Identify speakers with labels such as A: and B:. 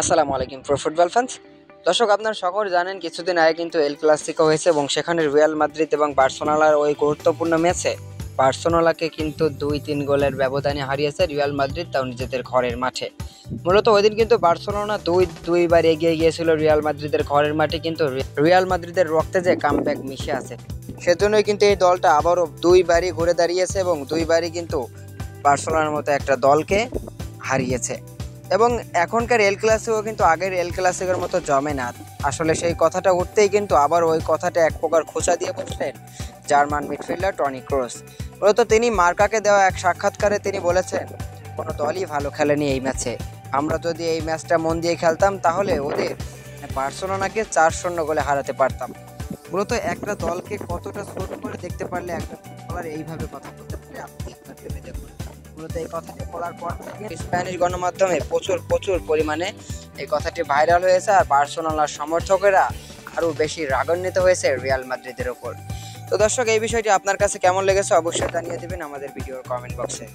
A: আসসালামু আলাইকুম pro football fans. দর্শক, আপনারা সকলে জানেন কিছুদিন আগে কিন্তু এল ক্লাসিকো হয়েছে এবং সেখানে রিয়াল মাদ্রিদ এবং বার্সেলোনার ওই গুরুত্বপূর্ণ ম্যাচে বার্সেলোনাকে কিন্তু 2-3 গোলের ব্যবধানে হারিয়েছে রিয়াল মাদ্রিদ, তাও নিজেদের ঘরের মাঠে। মূলত ওই দিন কিন্তু বার্সেলোনা দুইবার এগিয়ে গিয়েছিল রিয়াল মাদ্রিদের ঘরের মাঠে, কিন্তু রিয়াল মাদ্রিদের রক্তে যে কামব্যাক মিশে আছে সেজন্যই কিন্তু এই দলটা আবারও দুইবারই ঘুরে দাঁড়িয়েছে এবং দুইবারই কিন্তু বার্সেলোনার মতো একটা দলকে হারিয়েছে। এবং এখনকার এল ক্লাসিকো কিন্তু আগের এল ক্লাসিকোর মতো জমে না। আসলে সেই কথাটা উঠতেই কিন্তু আবার ওই কথাটা এক প্রকার খোঁচা দিয়ে বসলেন জার্মান মিডফিল্ডার টনি ক্রুস। মূলত তিনি মার্কাকে দেওয়া এক সাক্ষাৎকারে তিনি বলেছেন, কোনো দলই ভালো খেলেনি এই ম্যাচে। আমরা যদি এই ম্যাচটা মন দিয়ে খেলতাম তাহলে ওদের বার্সেলোনাকে 4-0 গোলে হারাতে পারতাম। মূলত একটা দলকে কতটা ছোট করে দেখতে পারলে একটা খেলোয়াড় এইভাবে কথা বলতে পারে, আপনি আপনার ভেবে দেখুন। মূলত এই কথাটি বলার পর থেকে স্প্যানিশ গণমাধ্যমে প্রচুর পরিমাণে এই কথাটি ভাইরাল হয়েছে, আর বার্সেলোনার সমর্থকেরা আরও বেশি রাগান্বিত হয়েছে রিয়াল মাদ্রিদের ওপর। তো দর্শক, এই বিষয়টি আপনার কাছে কেমন লেগেছে অবশ্যই জানিয়ে দেবেন আমাদের ভিডিওর কমেন্ট বক্সে।